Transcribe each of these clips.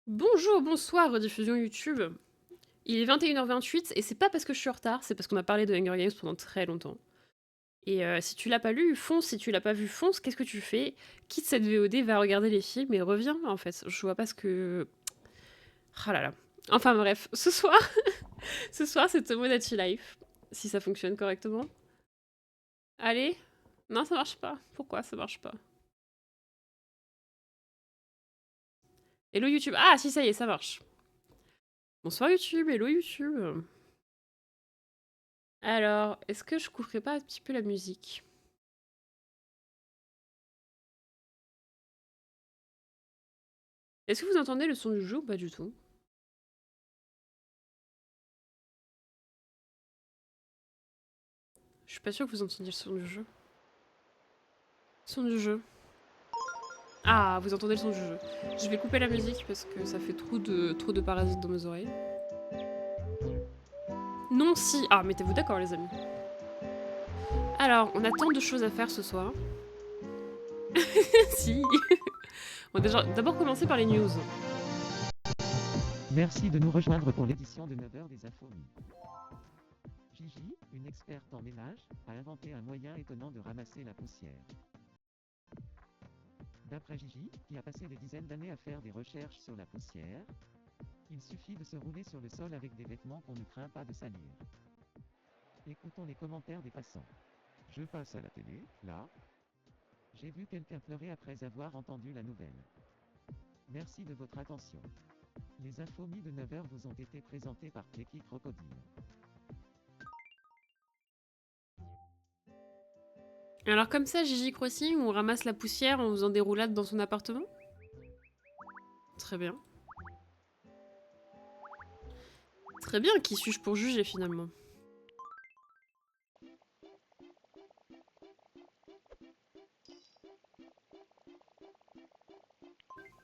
Bonjour, bonsoir, rediffusion YouTube. Il est 21h28 et c'est pas parce que je suis en retard, c'est parce qu'on a parlé de Hunger Games pendant très longtemps. Et si tu l'as pas lu, fonce, si tu l'as pas vu, fonce, qu'est-ce que tu fais? Quitte cette VOD, va regarder les films et reviens en fait. Je vois pas ce que... Ah là là. Enfin bref, ce soir, ce soir c'est Tomodachi Life, si ça fonctionne correctement. Allez. Non, ça marche pas. Pourquoi ça marche pas? Hello YouTube. Ah si, ça y est, ça marche. Bonsoir YouTube, hello YouTube. Alors, est-ce que je couperais pas un petit peu la musique? Est-ce que vous entendez le son du jeu ou pas du tout? Je suis pas sûre que vous entendiez le son du jeu. Son du jeu. Ah, vous entendez le son du jeu. Je vais couper la musique parce que ça fait trop de parasites dans mes oreilles. Non, si. Ah, mettez-vous d'accord, les amis. Alors, on a tant de choses à faire ce soir. Si. On va déjà d'abord commencer par les news. Merci de nous rejoindre pour l'édition de 9h des Infomies. Gigi, une experte en ménage, a inventé un moyen étonnant de ramasser la poussière. D'après Gigi, qui a passé des dizaines d'années à faire des recherches sur la poussière, il suffit de se rouler sur le sol avec des vêtements qu'on ne craint pas de salir. Écoutons les commentaires des passants. Je passe à la télé, là. J'ai vu quelqu'un pleurer après avoir entendu la nouvelle. Merci de votre attention. Les Infomies de 9h vous ont été présentées par Pleki Crocodile. Alors comme ça, Gigi Crossing, on ramasse la poussière en faisant des roulades dans son appartement? Très bien. Très bien, qui suis-je pour juger finalement?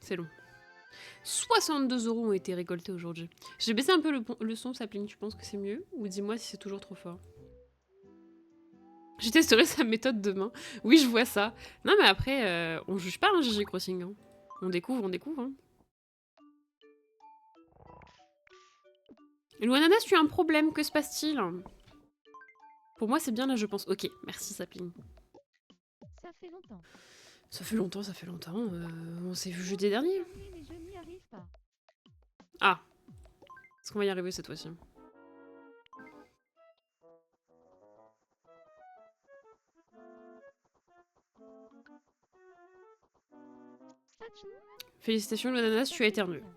C'est long. 62 € ont été récoltés aujourd'hui. J'ai baissé un peu le son, Sapling, tu penses que c'est mieux? Ou dis-moi si c'est toujours trop fort. Je testerai sa méthode demain. Oui, je vois ça. Non, mais après, on juge pas, hein, GG Crossing. Hein. On découvre, on découvre. Hein. Louananas, tu as un problème, que se passe-t-il? Pour moi, c'est bien là, je pense. Ok, merci Sapling. Ça fait longtemps. Ça fait longtemps, ça fait longtemps. On s'est vu jeudi dernier. Mais je n'y arrive pas. Ah, est-ce qu'on va y arriver cette fois-ci? Atchou. Félicitations, Louananas, Ça tu as fait éternué. longtemps.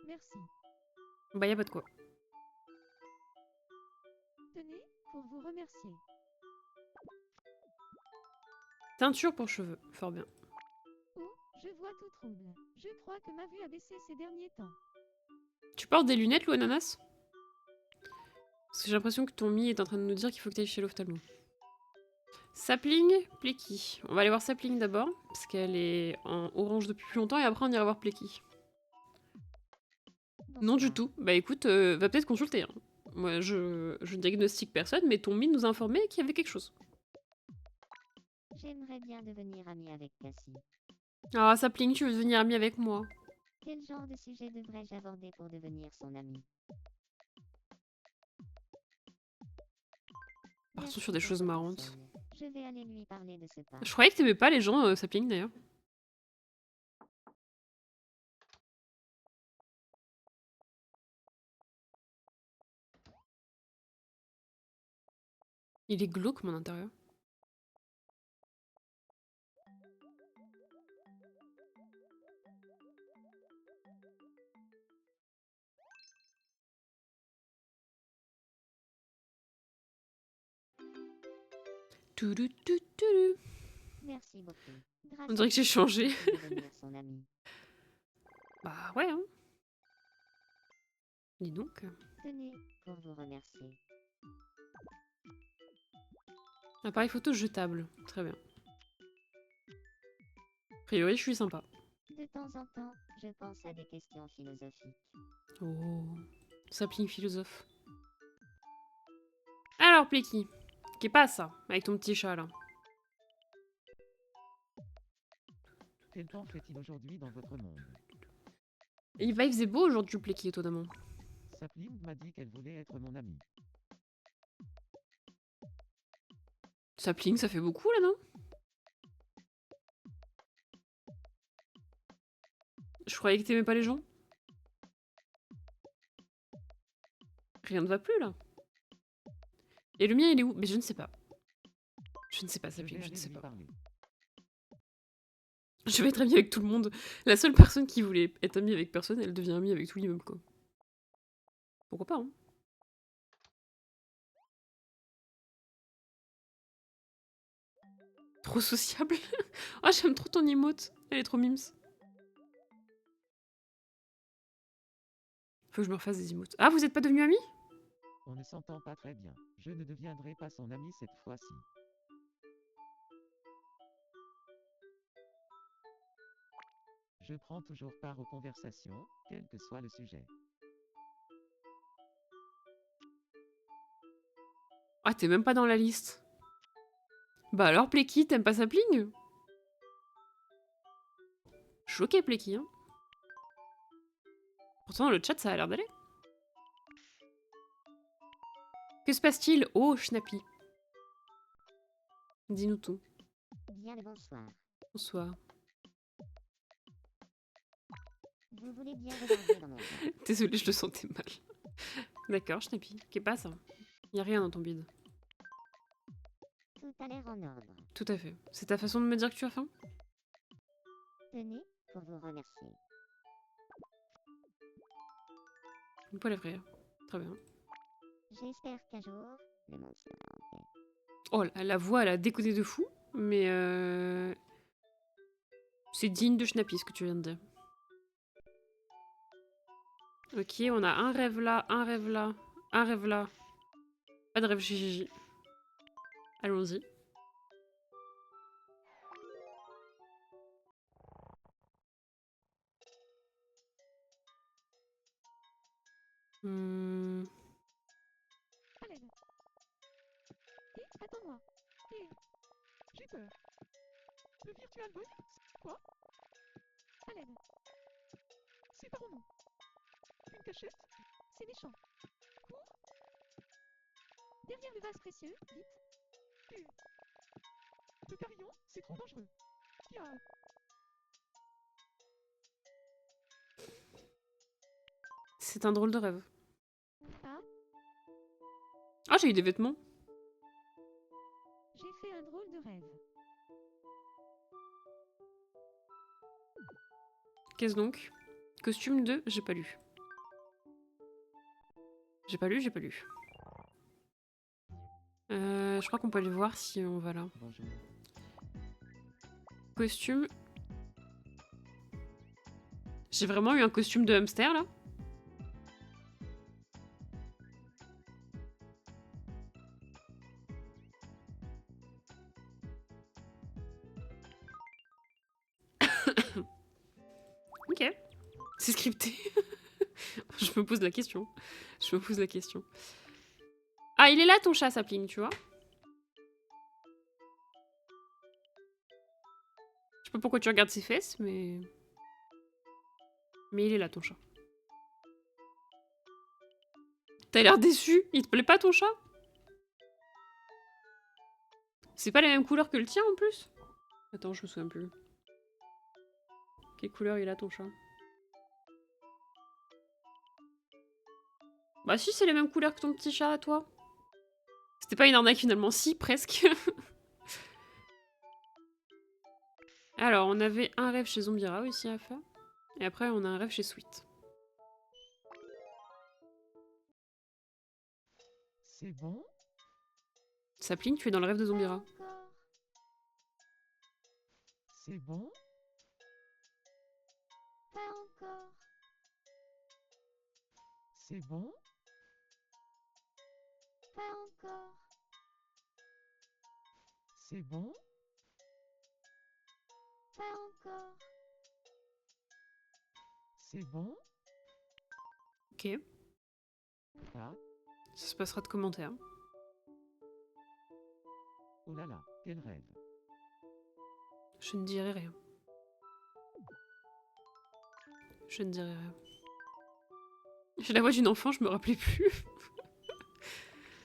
Merci. Bah, y a pas de quoi. Tenez, pour vous remercier. Teinture pour cheveux, fort bien. Oh, je vois tout trouble. Je crois que ma vue a baissé ces derniers temps. Tu portes des lunettes, Louananas? Parce que j'ai l'impression que ton mi est en train de nous dire qu'il faut que tu ailles chez l'ophtalmo. Sapling, Pleki. On va aller voir Sapling d'abord, parce qu'elle est en orange depuis plus longtemps, et après on ira voir Pleki. Non du Bonsoir. tout. Bah écoute, va peut-être consulter. Hein. Moi, je diagnostique personne, mais ton mi nous a informé qu'il y avait quelque chose. J'aimerais bien devenir amie avec Cassie. Ah, Sapling, tu veux devenir ami avec moi? Quel genre de sujet devrais-je aborder pour devenir son amie? Partons Merci sur des pour choses vos marrantes. conseils. Je vais aller lui parler de ce pas. Je croyais que t'aimais pas les gens, Sapling, d'ailleurs. Il est glauque, mon intérieur. Toudoutoutoudou. Merci beaucoup. On Grâce à dirait que j'ai vous, changé. je peux devenir son amie. Bah ouais, hein. Dis donc. Tenez, pour vous remercier. Appareil photo jetable. Très bien. A priori, je suis sympa. De temps en temps, je pense à des questions philosophiques. Oh. Sapling philosophe. Alors, Pleki. Qu'est pas ça, avec ton petit chat là? Quel temps fait-il aujourd'hui dans votre monde? Et il faisait beau aujourd'hui, le Pleki, étonnamment. Sapling m'a dit qu'elle voulait être mon amie. Sapling, ça fait beaucoup, là, non? Je croyais que t'aimais pas les gens. Rien ne va plus, là. Et le mien, il est où? Mais je ne sais pas. Je ne sais pas, Je Sapling, vais je ne aller sais lui pas. parler. Je vais être amie avec tout le monde. La seule personne qui voulait être amie avec personne, elle devient amie avec tout l'immeuble, quoi. Pourquoi pas, hein? Trop sociable. Ah, j'aime trop ton emote. Elle est trop mimes. Faut que je me refasse des emotes. Ah, vous êtes pas devenus amis? On ne s'entend pas très bien. Je ne deviendrai pas son ami cette fois-ci. Je prends toujours part aux conversations, quel que soit le sujet. Ah, t'es même pas dans la liste. Bah alors, Pleki, t'aimes pas Sapling? Choqué, Pleki, hein. Pourtant, dans le chat, ça a l'air d'aller. Que se passe-t-il? Oh, Schnappy. Dis-nous tout. Bien le bonsoir. Bonsoir. Vous voulez bien regarder dans mon bide. Désolée, je le sentais mal. D'accord, Schnappy. Qu'est pas ça? Y a rien dans ton bide. Tout a l'air en ordre. Tout à fait. C'est ta façon de me dire que tu as faim? Tenez, pour vous remercier. Une poêle à frire. Très bien. J'espère qu'un jour, le monde sera en paix. Oh, la voix, elle a décodé de fou, mais c'est digne de Schnappy ce que tu viens de dire. Ok, on a un rêve là, un rêve là, un rêve là. Pas de rêve chez Gigi. Allons-y. Hmm. À l'aide. Attends-moi. J'ai peur. Le Virtual Boy? Quoi? À l'aide. C'est par mon nom. Une cachette? C'est méchant. Cours. Derrière le vase précieux, vite. Le carillon, c'est trop dangereux. Qui a... C'est un drôle de rêve. Ah, Ah, j'ai eu des vêtements. j'ai fait un drôle de rêve. Qu'est-ce donc? Costume de... J'ai pas lu. J'ai pas lu, j'ai pas lu. Je crois qu'on peut aller voir si on va là. Bonjour. Costume. J'ai vraiment eu un costume de hamster là? Ok. C'est scripté. Je me pose la question. Je me pose la question. Ah, il est là ton chat, Sapling, tu vois? Je sais pas pourquoi tu regardes ses fesses, mais... Mais il est là ton chat. T'as l'air déçu. Il te plaît pas ton chat? C'est pas la même couleur que le tien en plus? Attends, je me souviens plus. Quelle couleur il a ton chat? Bah si, c'est les mêmes couleurs que ton petit chat à toi. C'était pas une arnaque finalement, si, presque. Alors, on avait un rêve chez Zombira aussi à faire. Et après, on a un rêve chez Sweet. C'est bon? Sapling, tu es dans le rêve de Pas Zombira. encore. C'est bon? Pas encore. C'est bon? Pas encore. C'est bon? Pas encore. C'est bon? Ok. Ah, Ça se passera de commentaires. oh là là, quel rêve. Je ne dirai rien. Je ne dirai rien. J'ai la voix d'une enfant, je me rappelais plus.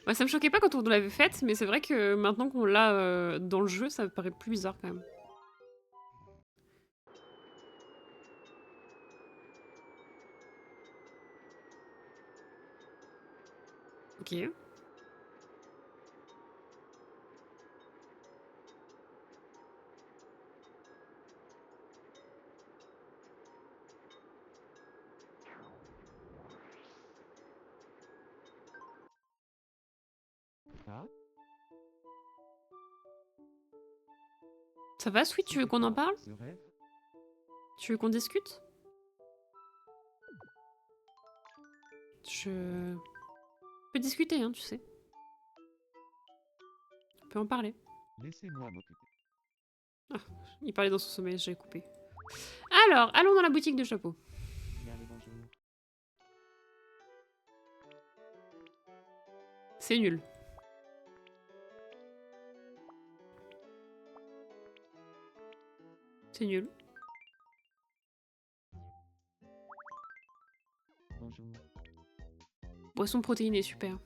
Ouais, ça me choquait pas quand on l'avait faite, mais c'est vrai que maintenant qu'on l'a dans le jeu, ça me paraît plus bizarre quand même. Ok. Ah, Ça va, Sweet, tu veux qu'on en parle? ce rêve? Tu veux qu'on discute? Je peux discuter, hein, tu sais. On peut en parler. Laissez-moi m'occuper. Il parlait dans son sommeil, j'ai coupé. Alors, allons dans la boutique de chapeaux. Bien le bonjour. C'est nul. C'est nul. Bonjour. Boisson protéinée, super.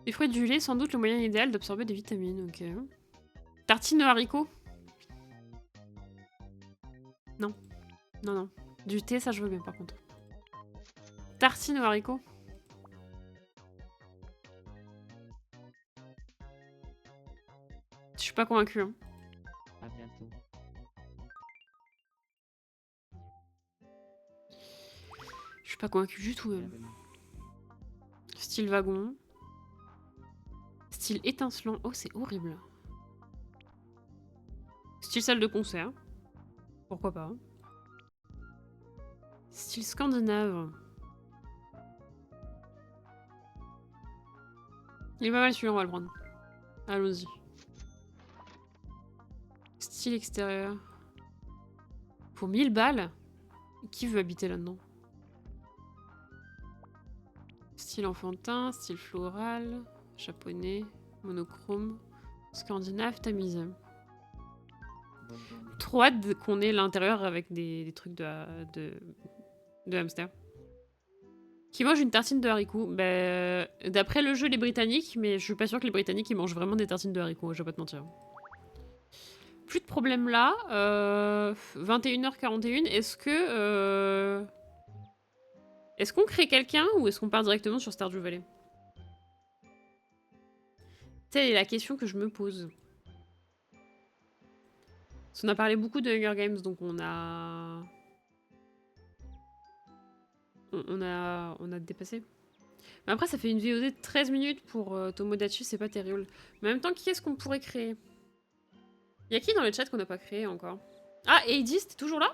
Les fruits du lait, sans doute le moyen idéal d'absorber des vitamines, ok. Tartine aux haricots? Non. Non, non. Du thé, ça je veux bien par contre. Tartine aux haricots? Je suis pas convaincue, hein. À bientôt. Je suis pas convaincue du tout, même. Bienvenue. Style wagon. Style étincelant. Oh, c'est horrible. Style salle de concert. Pourquoi pas. Style scandinave. Il est pas mal celui-là, on va le prendre. Allons-y. Style extérieur. Pour 1000 balles? Qui veut habiter là-dedans? Style enfantin, style floral, japonais, monochrome, scandinave, tamisé. Bonne journée. Trop hâte qu'on ait l'intérieur avec des trucs de hamster. Qui mange une tartine de haricots? Bah, d'après le jeu, les Britanniques, mais je suis pas sûre que les Britanniques ils mangent vraiment des tartines de haricots, je vais pas te mentir. Plus de problème là. 21h41, est-ce qu'on crée quelqu'un ou est-ce qu'on part directement sur Stardew Valley? Telle est la question que je me pose. Parce qu'on a parlé beaucoup de Hunger Games, donc on a dépassé. Mais après, ça fait une VOD de 13 minutes pour Tomodachi, c'est pas terrible. Mais en même temps, qui est-ce qu'on pourrait créer? Y'a qui dans le chat qu'on n'a pas créé encore? Ah, Aedis, t'es toujours là?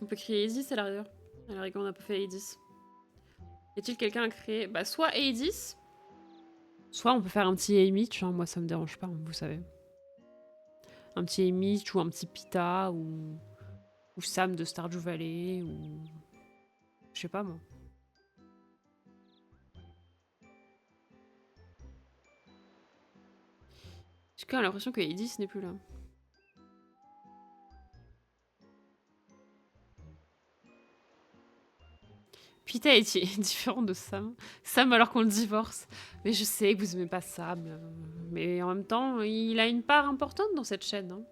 On peut créer Aedis à la rigueur. À la rigueur, on n'a pas fait Aedis. Y a-t-il quelqu'un à créer? Bah, soit Aedis, soit on peut faire un petit Amy-Mitch, hein. Moi ça me dérange pas, vous savez. Un petit Amy-Mitch ou un petit Pita ou Sam de Stardew Valley ou... Je sais pas moi. J'ai quand même l'impression que Aedis n'est plus là. Pita est différent de Sam. Sam alors qu'on le divorce. Mais je sais que vous aimez pas Sam. Mais en même temps, il a une part importante dans cette chaîne. Hein.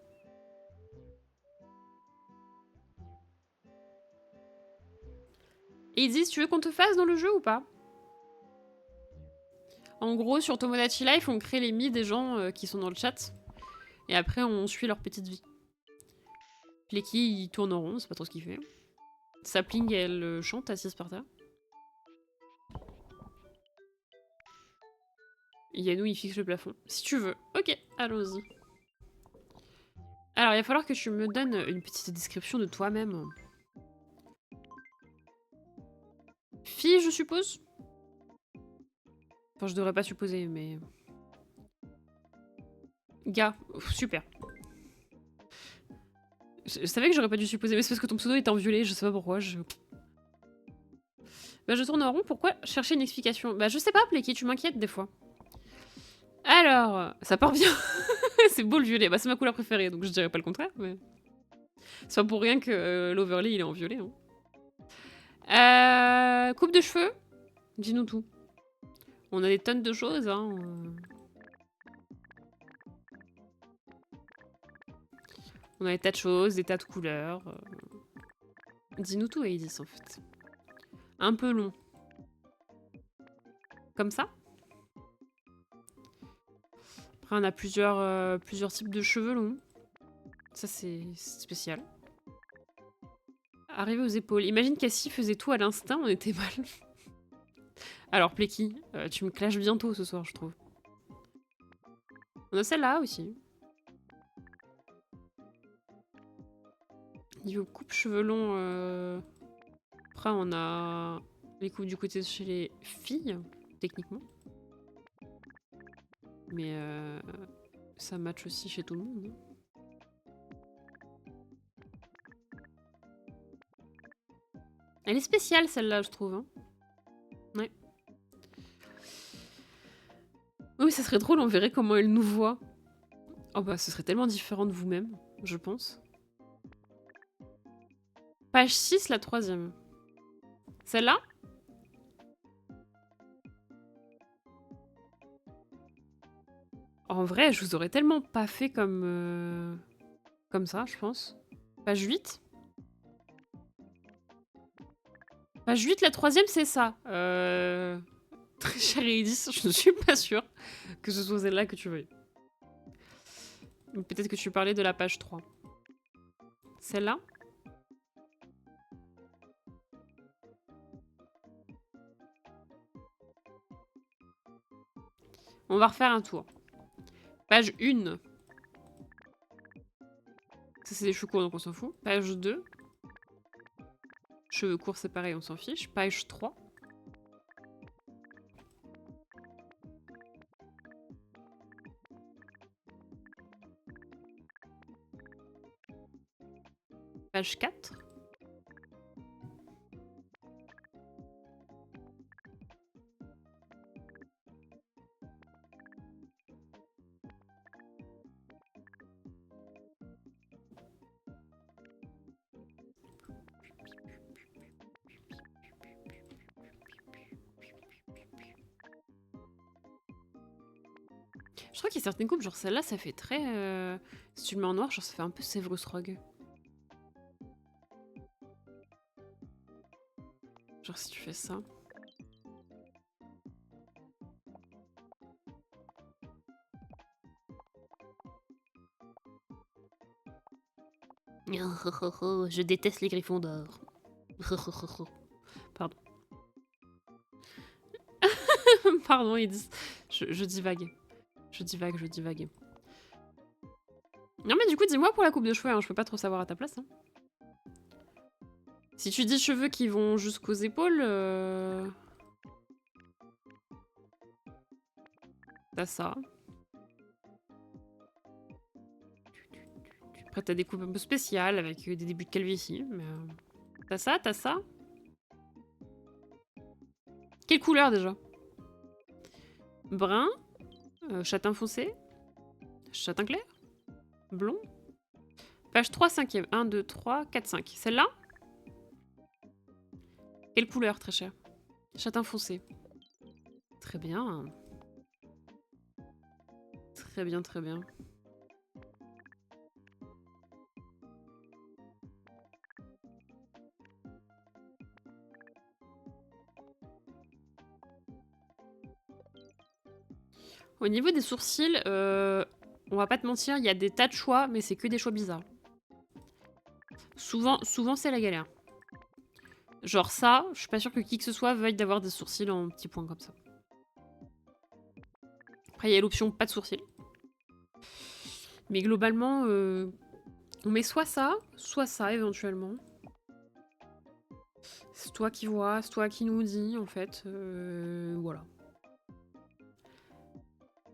Aedis, tu veux qu'on te fasse dans le jeu ou pas? En gros, sur Tomodachi Life, on crée les mi des gens qui sont dans le chat. Et après, on suit leur petite vie. Flecky, il tourne en rond, c'est pas trop ce qu'il fait. Sapling, elle chante assise par terre. Yanou, il fixe le plafond. Si tu veux. Ok, allons-y. Alors, il va falloir que tu me donnes une petite description de toi-même. Fille, je suppose? Enfin, je devrais pas supposer, mais... Gars, super. Je savais que j'aurais pas dû supposer, mais c'est parce que ton pseudo est en violet, je sais pas pourquoi. Bah, je tourne en rond, pourquoi chercher une explication? Bah, je sais pas, Plecky, tu m'inquiètes des fois. Alors, ça part bien. C'est beau le violet, bah, c'est ma couleur préférée, donc je dirais pas le contraire, mais... C'est pas pour rien que l'overlay, il est en violet. Hein. Coupe de cheveux. Dis-nous tout. On a des tonnes de choses. Hein. On a des tas de choses, des tas de couleurs. Dis-nous tout, Aïdis, en fait. Un peu long. Comme ça. Après, on a plusieurs types de cheveux longs. Ça, c'est spécial. Arrivé aux épaules. Imagine Cassie faisait tout à l'instinct, on était mal. Alors, Pleki, tu me clashes bientôt ce soir, je trouve. On a celle-là aussi. Niveau coupe cheveux longs, après on a les coupes du côté de chez les filles, techniquement. Mais ça match aussi chez tout le monde. Hein. Elle est spéciale celle-là, je trouve. Hein. Ouais. Oui, ça serait drôle, on verrait comment elle nous voit. Oh bah, ce serait tellement différent de vous-même, je pense. Page 6, la 3e. Celle-là? En vrai, je vous aurais tellement pas fait comme ça, je pense. Page 8. Page 8, la 3e, c'est ça. Très cher Edis, je ne suis pas sûre que ce soit celle-là que tu veuilles. Peut-être que tu parlais de la page 3. Celle-là? On va refaire un tour. Page 1. Ça, c'est des cheveux courts, donc on s'en fout. Page 2. Cheveux courts, c'est pareil, on s'en fiche. Page 3. Page 4. Je crois qu'il y a certaines coupes, genre celle-là, ça fait très... Si tu le mets en noir, genre ça fait un peu Severus Rogue. Genre si tu fais ça. Je déteste les griffons d'or. Pardon. Pardon, ils disent... Je divague. Je divague. Non mais du coup, dis-moi pour la coupe de cheveux, hein, je peux pas trop savoir à ta place. Hein. Si tu dis cheveux qui vont jusqu'aux épaules... T'as ça. Après t'as des coupes un peu spéciales avec des débuts de calvitie. Mais t'as ça. Quelle couleur déjà? Brun, châtain foncé, châtain clair, blond. Page 3, 5e. 1, 2, 3, 4, 5. Celle-là? Quelle couleur, très cher? Châtain foncé. Très bien. Très bien, très bien. Au niveau des sourcils, on va pas te mentir, il y a des tas de choix, mais c'est que des choix bizarres. Souvent c'est la galère. Genre ça, je suis pas sûre que qui que ce soit veuille d'avoir des sourcils en petits points comme ça. Après, il y a l'option pas de sourcils. Mais globalement, on met soit ça éventuellement. C'est toi qui vois, c'est toi qui nous dis en fait. Voilà.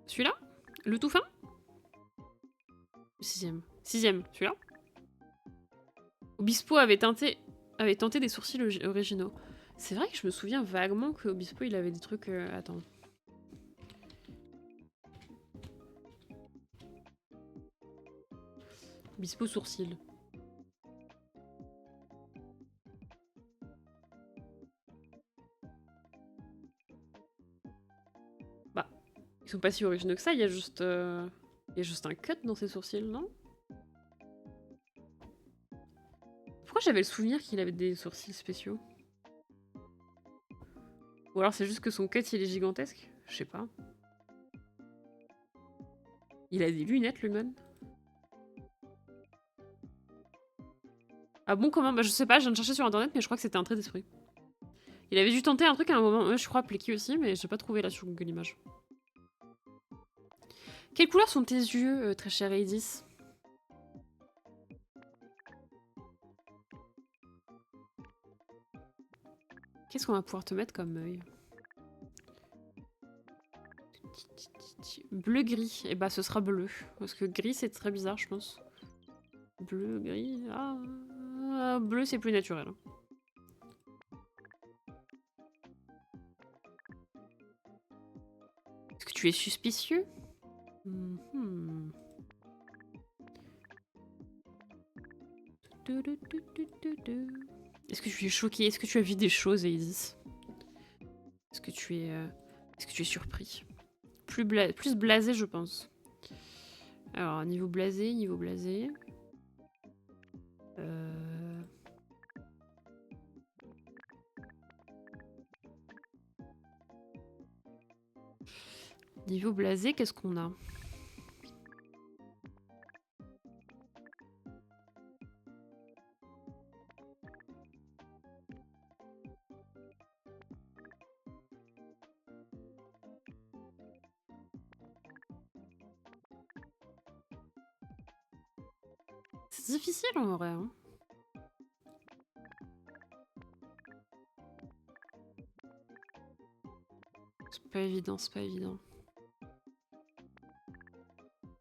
Celui-là? Le tout fin? 6e. 6e, celui-là? Obispo avait tenté des sourcils originaux. C'est vrai que je me souviens vaguement que Obispo il avait des trucs... Attends. Obispo sourcils. Ils sont pas si originaux que ça, il y a juste un cut dans ses sourcils, non? Pourquoi j'avais le souvenir qu'il avait des sourcils spéciaux? Ou alors c'est juste que son cut il est gigantesque? Je sais pas. Il a des lunettes, le man. Ah bon, comment? Bah je sais pas, je viens de chercher sur internet, mais je crois que c'était un trait d'esprit. Il avait dû tenter un truc à un moment, je crois, Plecky aussi, mais j'ai pas trouvé là sur Google Images. Quelle couleur sont tes yeux, très cher Edis? Qu'est-ce qu'on va pouvoir te mettre comme œil? Bleu-gris. Et bah ce sera bleu. Parce que gris c'est très bizarre, je pense. Bleu, gris... Ah, bleu c'est plus naturel. Est-ce que tu es suspicieux? Est-ce que tu es choqué? Est-ce que tu as vu des choses, Isis? Est-ce que tu es surpris? Plus blasé, je pense. Alors, niveau blasé, Niveau blasé, qu'est-ce qu'on a? C'est difficile en vrai. Hein. C'est pas évident, c'est pas évident.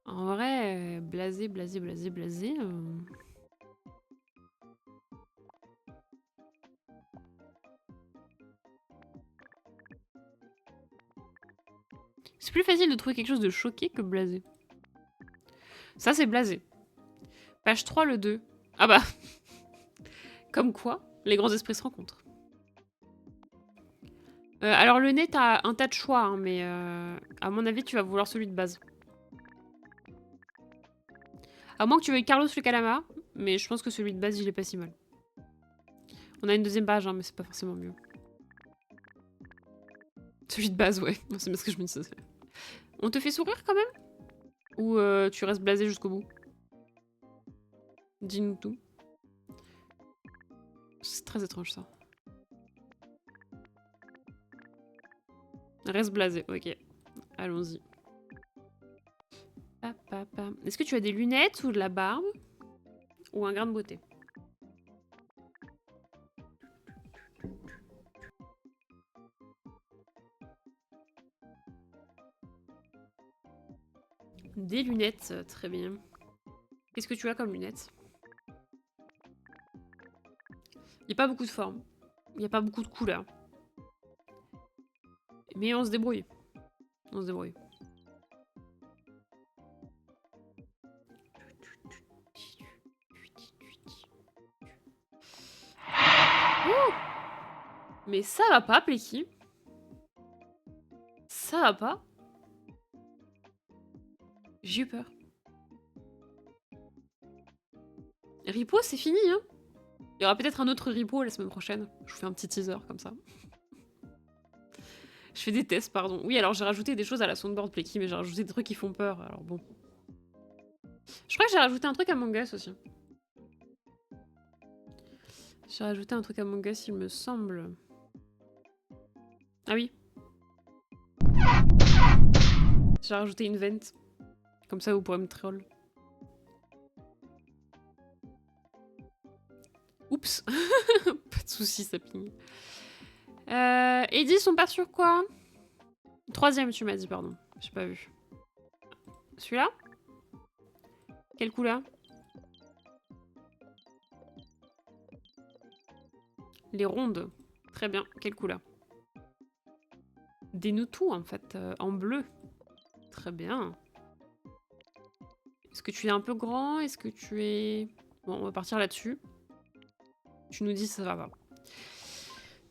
En vrai, blasé. C'est plus facile de trouver quelque chose de choqué que blasé. Ça, c'est blasé. Page 3, le 2. Ah bah comme quoi, les grands esprits se rencontrent. Alors le nez, t'as un tas de choix, hein, mais à mon avis, tu vas vouloir celui de base. À moins que tu veuilles Carlos le Calamar, mais je pense que celui de base, il est pas si mal. On a une deuxième page, hein, mais c'est pas forcément mieux. Celui de base, ouais. C'est bien ce que je me disais. On te fait sourire quand même? Ou tu restes blasé jusqu'au bout? Dis-nous tout. C'est très étrange ça. Reste blasé, ok. Allons-y. Est-ce que tu as des lunettes ou de la barbe? Ou un grain de beauté? Des lunettes, très bien. Qu'est-ce que tu as comme lunettes? Il n'y a pas beaucoup de formes. Il n'y a pas beaucoup de couleurs. Mais on se débrouille. On se débrouille. Ouh, mais ça va pas, Plecky. Ça va pas. J'ai eu peur. Ripo, c'est fini, hein. Il y aura peut-être un autre Ripo la semaine prochaine. Je vous fais un petit teaser comme ça. Je fais des tests, pardon. Oui, alors j'ai rajouté des choses à la soundboard Plecky, mais j'ai rajouté des trucs qui font peur, alors bon. Je crois que j'ai rajouté un truc à Among Us aussi. J'ai rajouté un truc à Among Us, il me semble. Ah oui. J'ai rajouté une vente. Comme ça, vous pourrez me troll. Oups. Pas de soucis, ça ping. Edis, on part sur quoi? Troisième, tu m'as dit, pardon. J'ai pas vu. Celui-là? Quelle couleur? Les rondes. Très bien. Quelle couleur? Des Nutu, en fait. En bleu. Très bien. Est-ce que tu es un peu grand? Est-ce que tu es... Bon, on va partir là-dessus. Tu nous dis ça va pas.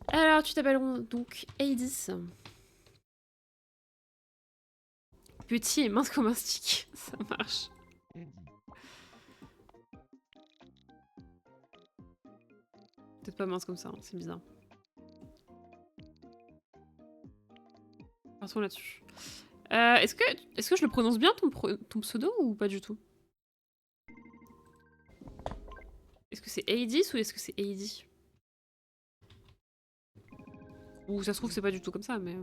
Alors, tu t'appelles donc Hades. petit et mince comme un stick. Ça marche. Eddie. Peut-être pas mince comme ça, hein, c'est bizarre. Passons là-dessus. Est-ce que je le prononce bien ton pseudo ou pas du tout? Est-ce que c'est Aedis ou est-ce que c'est Heidi? Ou ça se trouve c'est pas du tout comme ça, mais...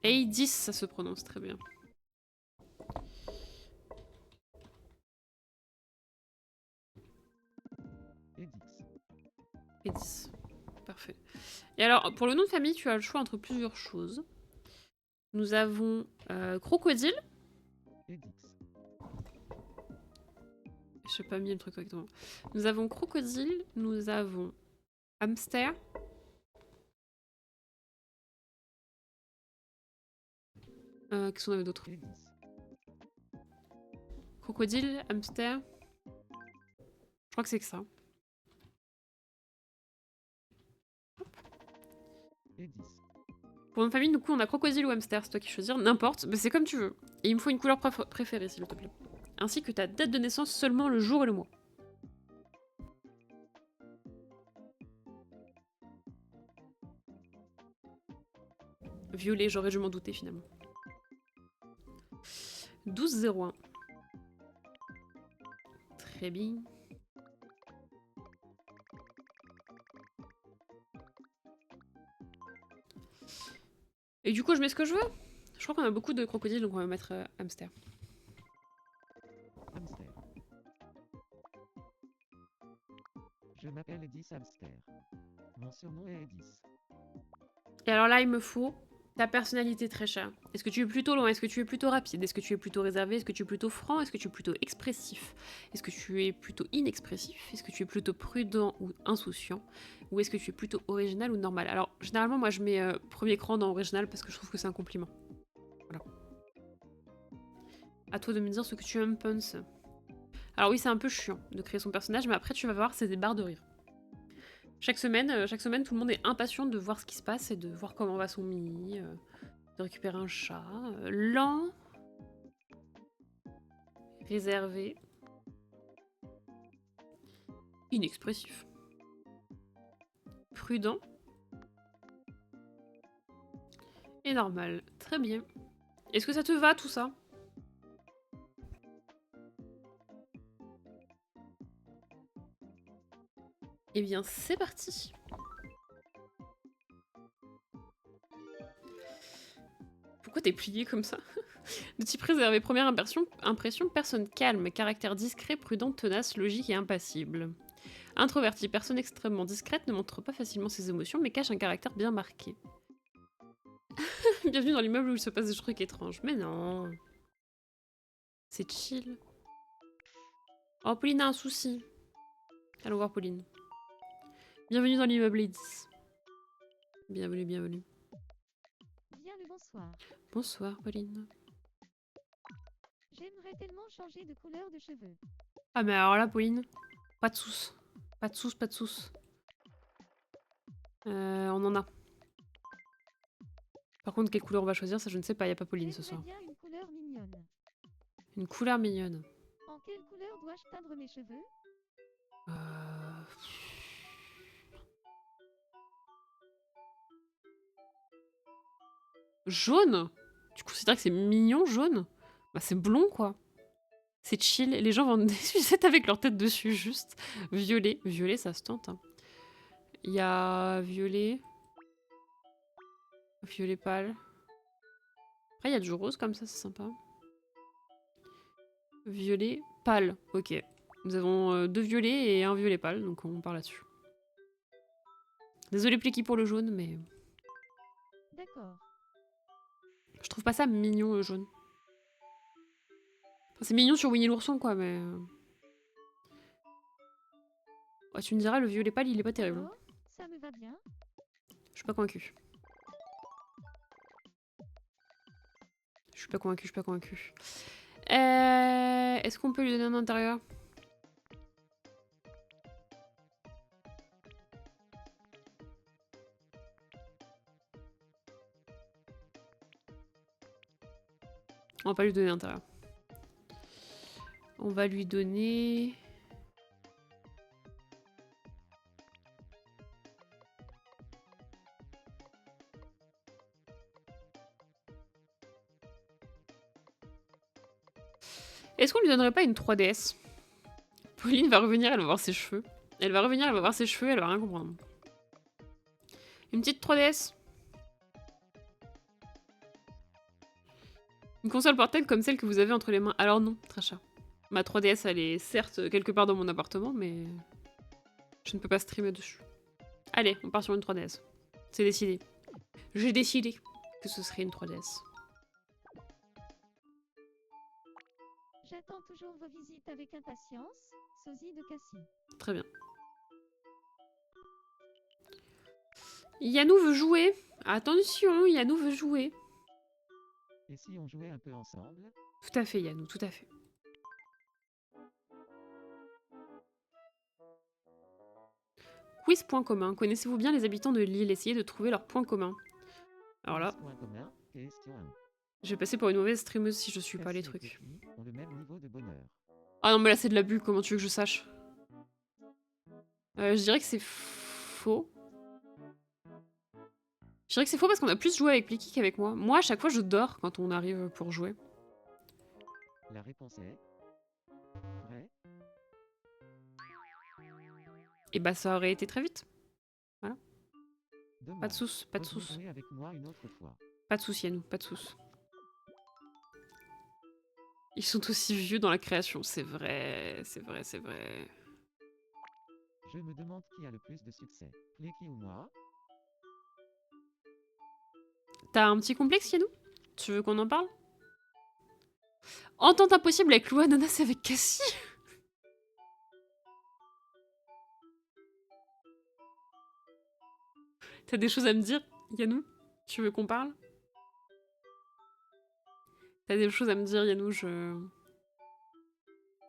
Aedis, ça se prononce très bien. Edix. Aedis. Parfait. Et alors, pour le nom de famille, tu as le choix entre plusieurs choses. Nous avons Crocodile. Edix. Je sais pas mis le truc correctement. Nous avons Crocodile, nous avons Hamster. Qu'est-ce qu'on avait d'autre? Edis. Crocodile, Hamster. Je crois que c'est que ça. Edis. Pour notre famille, du coup, on a Crocodile ou Hamster, c'est toi qui choisir, n'importe, mais c'est comme tu veux. Et il me faut une couleur préférée, s'il te plaît. Ainsi que ta date de naissance, seulement le jour et le mois. Violet, j'aurais dû m'en douter finalement. 12-01. Très bien. Et du coup, je mets ce que je veux. Je crois qu'on a beaucoup de crocodiles, donc on va mettre hamster. Hamster. Je m'appelle Edis Hamster. Mon surnom est Edis. Et alors là, il me faut ta personnalité très chère. Est-ce que tu es plutôt lent? Est-ce que tu es plutôt rapide? Est-ce que tu es plutôt réservé? Est-ce que tu es plutôt franc? Est-ce que tu es plutôt expressif? Est-ce que tu es plutôt inexpressif? Est-ce que tu es plutôt prudent ou insouciant? Ou est-ce que tu es plutôt original ou normal? Alors, généralement, moi, je mets premier cran dans original parce que je trouve que c'est un compliment. Voilà. À toi de me dire ce que tu aimes, Pons. Alors oui, c'est un peu chiant de créer son personnage, mais après, tu vas voir, c'est des barres de rire. Chaque semaine, tout le monde est impatient de voir ce qui se passe et de voir comment va son mini, de récupérer un chat. Lent, réservé, inexpressif, prudent et normal. Très bien. Est-ce que ça te va tout ça? Eh bien, c'est parti. Pourquoi t'es plié comme ça? De type réservé, première impression, personne calme, caractère discret, prudent, tenace, logique et impassible. Introverti, personne extrêmement discrète, ne montre pas facilement ses émotions, mais cache un caractère bien marqué. Bienvenue dans l'immeuble où il se passe des trucs étranges. Mais non. C'est chill. Oh, Pauline a un souci. Allons voir Pauline. Bienvenue dans l'immeuble Edis. Bienvenue, bienvenue. Bien le bonsoir. Bonsoir, Pauline. J'aimerais tellement changer de couleur de cheveux. Ah, mais alors là, Pauline, pas de sous. Pas de sous, pas de sous. On en a. Par contre, quelle couleur on va choisir, ça je ne sais pas, y a pas Pauline ce soir. J'aimerais bien une couleur mignonne. Une couleur mignonne. En quelle couleur dois-je teindre mes cheveux? Euh... Jaune? Tu considères que c'est mignon, jaune? Bah c'est blond, quoi. C'est chill. Les gens vendent des sucettes avec leur tête dessus, juste. Violet. Violet, ça se tente. Hein. Il y a violet. Violet pâle. Après, il y a du rose comme ça, c'est sympa. Violet pâle. Ok. Nous avons 2 violets et un violet pâle, donc on part là-dessus. Désolé Plicky pour le jaune, mais... D'accord. Je trouve pas ça mignon, le jaune. Enfin, c'est mignon sur Winnie l'ourson, quoi, mais... Ouais, tu me diras, le violet pâle, il est pas terrible. Oh, ça me va bien. Je suis pas convaincue. Je suis pas convaincue, je suis pas convaincue. Est-ce qu'on peut lui donner un intérieur? On va pas lui donner l'intérieur. On va lui donner... Est-ce qu'on lui donnerait pas une 3DS? Pauline va revenir, elle va voir ses cheveux. Elle va revenir, elle va voir ses cheveux, elle va rien comprendre. Une petite 3DS? Une console portable comme celle que vous avez entre les mains. Alors non, Tracha. Ma 3DS, elle est certes quelque part dans mon appartement, mais... je ne peux pas streamer dessus. Allez, on part sur une 3DS. C'est décidé. J'ai décidé que ce serait une 3DS. J'attends toujours vos visites avec impatience. Sosie de Cassie. Très bien. Yannou veut jouer. Attention, Yannou veut jouer. Et si on jouait un peu ensemble? Tout à fait, Yannou, tout à fait. Quiz point commun. Connaissez-vous bien les habitants de l'île? Essayez de trouver leurs points communs. Alors là, Point commun, question 1. je vais passer pour une mauvaise streameuse si je suis pas les Cassie et trucs. Poppy ont le même niveau de bonheur. Ah non, mais là c'est de l'abus, comment tu veux que je sache? Je dirais que c'est faux. Je dirais que c'est faux parce qu'on a plus joué avec Plicky qu'avec moi. Moi, à chaque fois, je dors quand on arrive pour jouer. La réponse est... vrai. Et bah ça aurait été très vite. Dommage. Pas de soucis, pas de Revenez soucis. jouer avec moi une autre fois. Pas de soucis, Yannou, pas de soucis. Ils sont aussi vieux dans la création, c'est vrai, c'est vrai, c'est vrai. Je me demande qui a le plus de succès. Plicky ou moi? T'as un petit complexe, Yannou? Tu veux qu'on en parle? Entente impossible avec Lou Ananas avec Cassie. T'as des choses à me dire, Yannou? Tu veux qu'on parle? T'as des choses à me dire, Yannou, je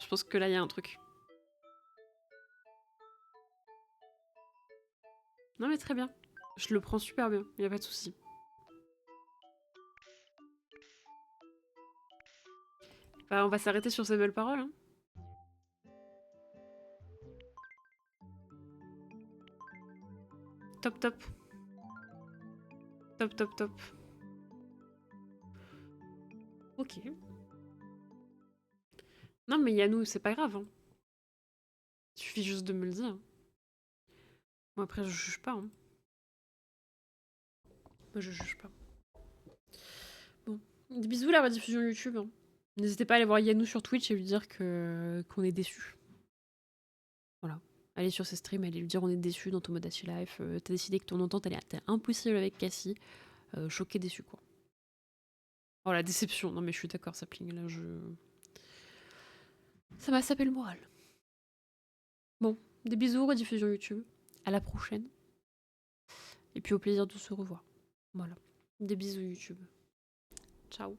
pense que là, il y a un truc. Non mais très bien. Je le prends super bien, y a pas de souci. Bah, on va s'arrêter sur ces belles paroles. Hein. Top, top. Top, top, top. Ok. Non mais Yannou, c'est pas grave. Hein. Il suffit juste de me le dire. Moi après, je juge pas. Hein. Moi, je juge pas. Bon. Des bisous la rediffusion YouTube. Hein. N'hésitez pas à aller voir Yannou sur Twitch et lui dire qu'on est déçus. Voilà. Allez sur ses streams, allez lui dire on est déçus dans Tomodachi Life. T'as décidé que ton entente elle est impossible avec Cassie. Choqué, déçu quoi. Oh la déception. Non mais je suis d'accord, ça pling là, ça m'a sapé le moral. Bon, des bisous, rediffusion YouTube. À la prochaine. Et puis au plaisir de se revoir. Voilà. Des bisous YouTube. Ciao.